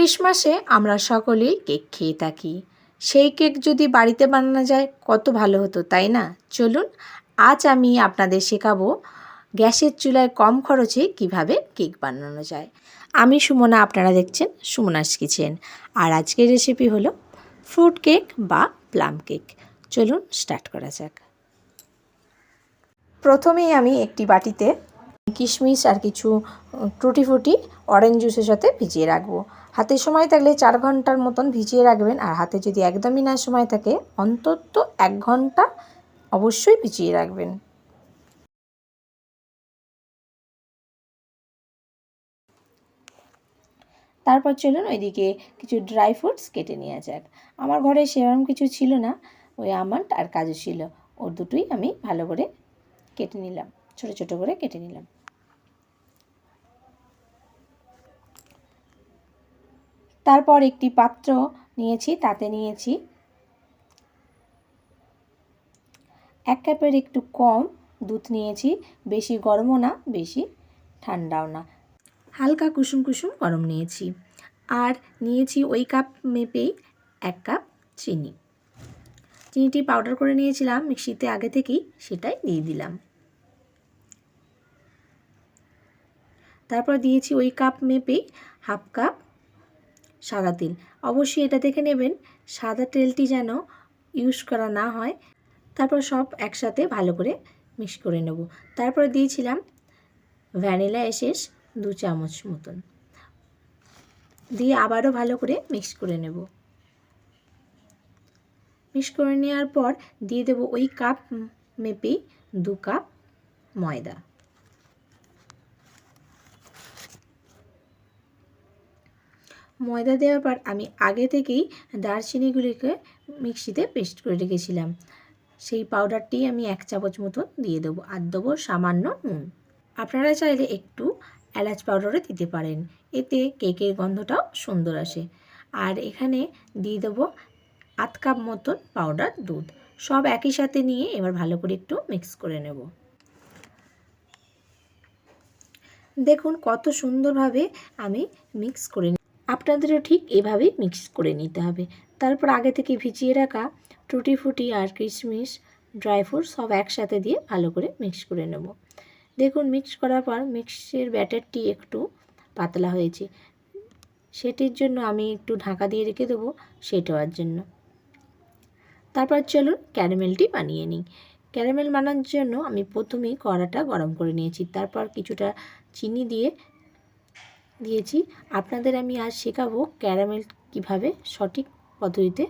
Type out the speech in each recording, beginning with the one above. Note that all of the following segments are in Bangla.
ক্রিসমাসে আমরা সকলেই কেক খেয়ে থাকি। সেই কেক যদি বাড়িতে বানানো যায় কত ভালো হতো, তাই না? চলুন আজ আমি আপনাদের শেখাবো গ্যাসের চুলায় কম খরচে কিভাবে কেক বানানো যায়। আমি সুমনা, আপনারা দেখছেন সুমনাস কিচেন। আর আজকের রেসিপি হলো ফ্রুট কেক বা প্লাম কেক। চলুন স্টার্ট করা যাক। প্রথমেই আমি একটি বাটিতে কিশমিশ আর কিছু টুটি ফুটি অরেঞ্জ জুসের সাথে ভিজিয়ে রাখবো। হাতে সময় থাকলে 4 ঘন্টার মতন ভিজিয়ে রাখবেন, আর হাতে যদি একদমই না সময় থাকে অন্তত 1 ঘন্টা অবশ্যই ভিজিয়ে রাখবেন। তারপর চলুন ওইদিকে কিছু ড্রাই ফ্রুটস কেটে নেওয়া যাক। আমার ঘরে সেরকম কিছু ছিল না, ওই আমন্ড আর কাজু ছিল, ওর দুটোই আমি ভালো করে কেটে নিলাম, ছোট ছোট করে কেটে নিলাম। তারপর একটি পাত্র নিয়েছি, তাতে নিয়েছি 1 কাপের একটু কম দুধ নিয়েছি। বেশি গরমও না বেশি ঠান্ডাও না, হালকা কুসুম কুসুম গরম নিয়েছি। আর নিয়েছি ওই কাপ মেপেই 1 কাপ চিনি। চিনিটি পাউডার করে নিয়েছিলাম মিক্সিতে আগে থেকেই, সেটাই দিয়ে দিলাম। তারপর দিয়েছি ওই কাপ মেপেই 1/2 কাপ সাদা তেল। অবশ্যই এটা দেখে নেবেন সাদা তেলটি যেন ইউজ করা না হয়। তারপর সব একসাথে ভালো করে মিক্স করে নেব। তারপর দিয়েছিলাম ভ্যানিলা এসেন্স 2 চামচ মতন, দিয়ে আবারও ভালো করে মিক্স করে নেব। মিক্স করে নেওয়ার পর দিয়ে দেব ওই কাপ মেপেই 2 কাপ ময়দা। ময়দা দেওয়ার পর আমি আগে থেকেই দারচিনিগুলিকে মিক্সিতে পেস্ট করে রেখেছিলাম, সেই পাউডারটি আমি 1 চামচ মতন দিয়ে দেবো। আর দেবো সামান্য নুন। আপনারা চাইলে একটু এলাচ পাউডারও দিতে পারেন, এতে কেকের গন্ধটাও সুন্দর আসে। আর এখানে দিয়ে দেবো 1/2 কাপ মতন পাউডার দুধ। সব একই সাথে নিয়ে এবার ভালো করে একটু মিক্স করে নেব। দেখুন কত সুন্দরভাবে আমি মিক্স করে আপনাদেরও ঠিক এভাবেই মিক্স করে নিতে হবে। তারপর আগে থেকে ভিজিয়ে রাখা টুটি ফুটি আর কিশমিশ ড্রাই ফ্রুট সব একসাথে দিয়ে ভালো করে মিক্স করে নেব। দেখুন মিক্স করার পর মিক্সের ব্যাটারটি একটু পাতলা হয়েছে, সেটির জন্য আমি একটু ঢাকা দিয়ে রেখে দেবো সেট হওয়ার জন্য। তারপর চলুন ক্যারামেলটি বানিয়ে নিই। ক্যারামেল বানানোর জন্য আমি প্রথমেই কড়াটা গরম করে নিয়েছি, তারপর কিছুটা চিনি দিয়েছি। আপনাদের আমি আজ শেখাবো ক্যারামেল কিভাবে সঠিক পদ্ধতিতে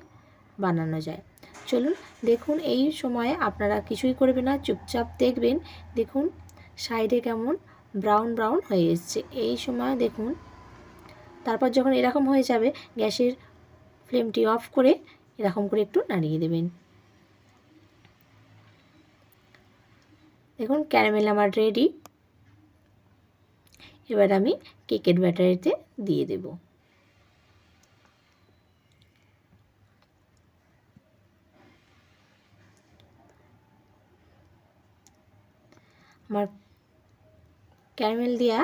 বানানো যায়। চলুন দেখুন, এই সময়ে আপনারা কিছুই করবেন না, চুপচাপ দেখবেন। দেখুন সাইডে কেমন ব্রাউন ব্রাউন হয়ে এসছে, এই সময় দেখুন। তারপর যখন এরকম হয়ে যাবে গ্যাসের ফ্লেমটি অফ করে এরকম করে একটু নাড়িয়ে দেবেন। দেখুন ক্যারামেল আমার রেডি। এবার আমি কেকের ব্যাটারিতে দিয়ে দেব। আমার ক্যারামেল দেওয়া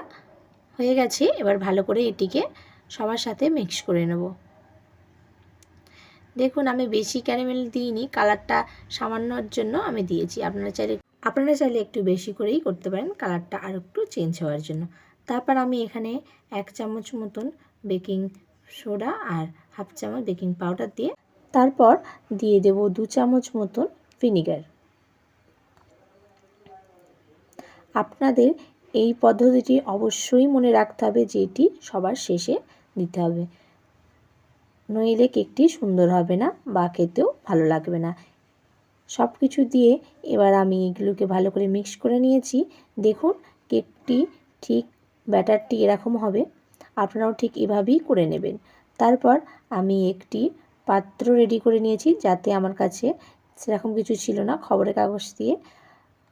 হয়ে গেছে, এবার ভালো করে এটিকে সবার সাথে মিক্স করে নেব। দেখুন আমি বেশি ক্যারামেল দিইনি, কালারটা সামান্যর জন্য আমি দিয়েছি। আপনারা চাইলে একটু বেশি করেই করতে পারেন, কালারটা আর একটু চেঞ্জ হওয়ার জন্য। তারপর আমি এখানে 1 চামচ মতন বেকিং সোডা আর 1/2 চামচ বেকিং পাউডার দিয়ে তারপর দিয়ে দেব 2 চামচ মতন ভিনিগার। আপনাদের এই পদ্ধতিটি অবশ্যই মনে রাখতে হবে যে এটি সবার শেষে দিতে হবে, নইলে কেকটি সুন্দর হবে না বা খেতেও ভালো লাগবে না। সব কিছু দিয়ে এবার আমি এগুলোকে ভালো করে মিক্স করে নিয়েছি। দেখুন কেকটি ঠিক ব্যাটারটি এরকম হবে, আপনারাও ঠিক এভাবেই করে নেবেন। তারপর আমি একটি পাত্র রেডি করে নিয়েছি, যাতে আমার কাছে সেরকম কিছু ছিল না, খবরের কাগজ দিয়ে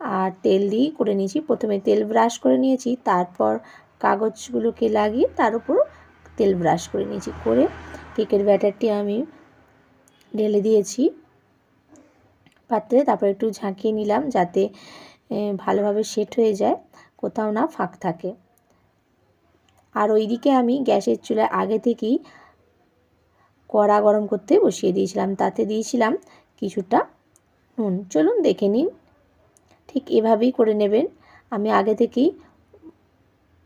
আর তেল দিয়েই করে নিয়েছি। প্রথমে তেল ব্রাশ করে নিয়েছি, তারপর কাগজগুলোকে লাগিয়ে তার উপর তেল ব্রাশ করে নিয়েছি। করে কেকের ব্যাটারটি আমি ঢেলে দিয়েছি পাত্রে। তারপর একটু ঝাঁকিয়ে নিলাম যাতে ভালোভাবে সেট হয়ে যায়, কোথাও না ফাঁক থাকে। আর ওইদিকে আমি গ্যাসের চুলায় আগে থেকেই কড়া গরম করতে বসিয়ে দিয়েছিলাম, তাতে দিয়েছিলাম কিছুটা নুন। চলুন দেখে নিন। ঠিক এভাবেই করে নেবেন। আমি আগে থেকেই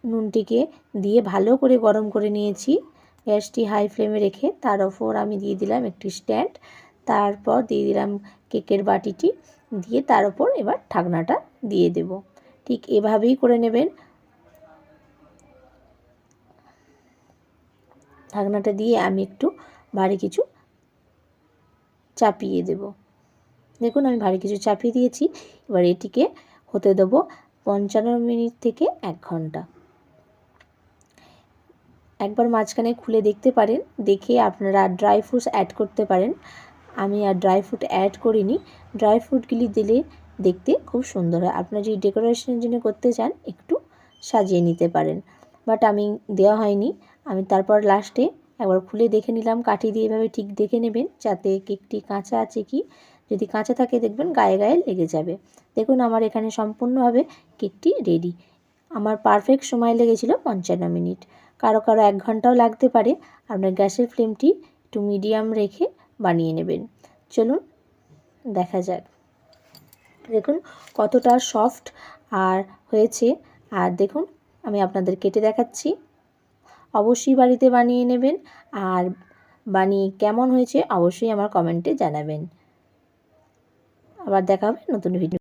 নুনটিকে দিয়ে ভালো করে গরম করে নিয়েছি, গ্যাসটি হাই ফ্লেমে রেখে। তার ওপর আমি দিয়ে দিলাম একটি স্ট্যান্ড, তারপর দিয়ে দিলাম কেকের বাটিটি, দিয়ে তার ওপর এবার ঢাকনাটা দিয়ে দেব। ঠিক এভাবেই করে নেবেন। ঢাকনাটা দিয়ে আমি একটু ভারী কিছু চাপিয়ে দেব। দেখুন আমি ভারী কিছু চাপিয়ে দিয়েছি। এবার এটিকে হতে দেবো 55 মিনিট থেকে 1 ঘন্টা। একবার মাঝখানে খুলে দেখতে পারেন, দেখে আপনারা ড্রাই ফ্রুটস অ্যাড করতে পারেন। আমি আর ড্রাই ফ্রুট অ্যাড করিনি। ড্রাই ফ্রুটগুলি দিলে দেখতে খুব সুন্দর হয়। আপনারা যদি ডেকোরেশনের জন্য করতে চান একটু সাজিয়ে নিতে পারেন, বাট আমি দেওয়া হয়নি। আমি তারপর লাস্টে একবার খুলে দেখে নিলাম, কাঠি দিয়ে এভাবে ঠিক দেখে নেবেন যাতে কেকটি কাঁচা আছে কি। যদি কাঁচা থাকে দেখবেন গায়ে গায়ে লেগে যাবে। দেখুন আমার এখানে সম্পূর্ণভাবে কেকটি রেডি। আমার পারফেক্ট সময় লেগেছিল 55 মিনিট। কারো কারো 1 ঘন্টাও লাগতে পারে। আপনার গ্যাসের ফ্লেমটি একটু মিডিয়াম রেখে বানিয়ে নেবেন। চলুন দেখা যাক। দেখুন কতটা সফট আর হয়েছে। আর দেখুন আমি আপনাদের কেটে দেখাচ্ছি। অবশ্যই বাড়িতে বানিয়ে নেবেন, আর বানিয়ে কেমন হয়েছে অবশ্যই আমার কমেন্টে জানাবেন। আবার দেখা হবে নতুন ভিডিও।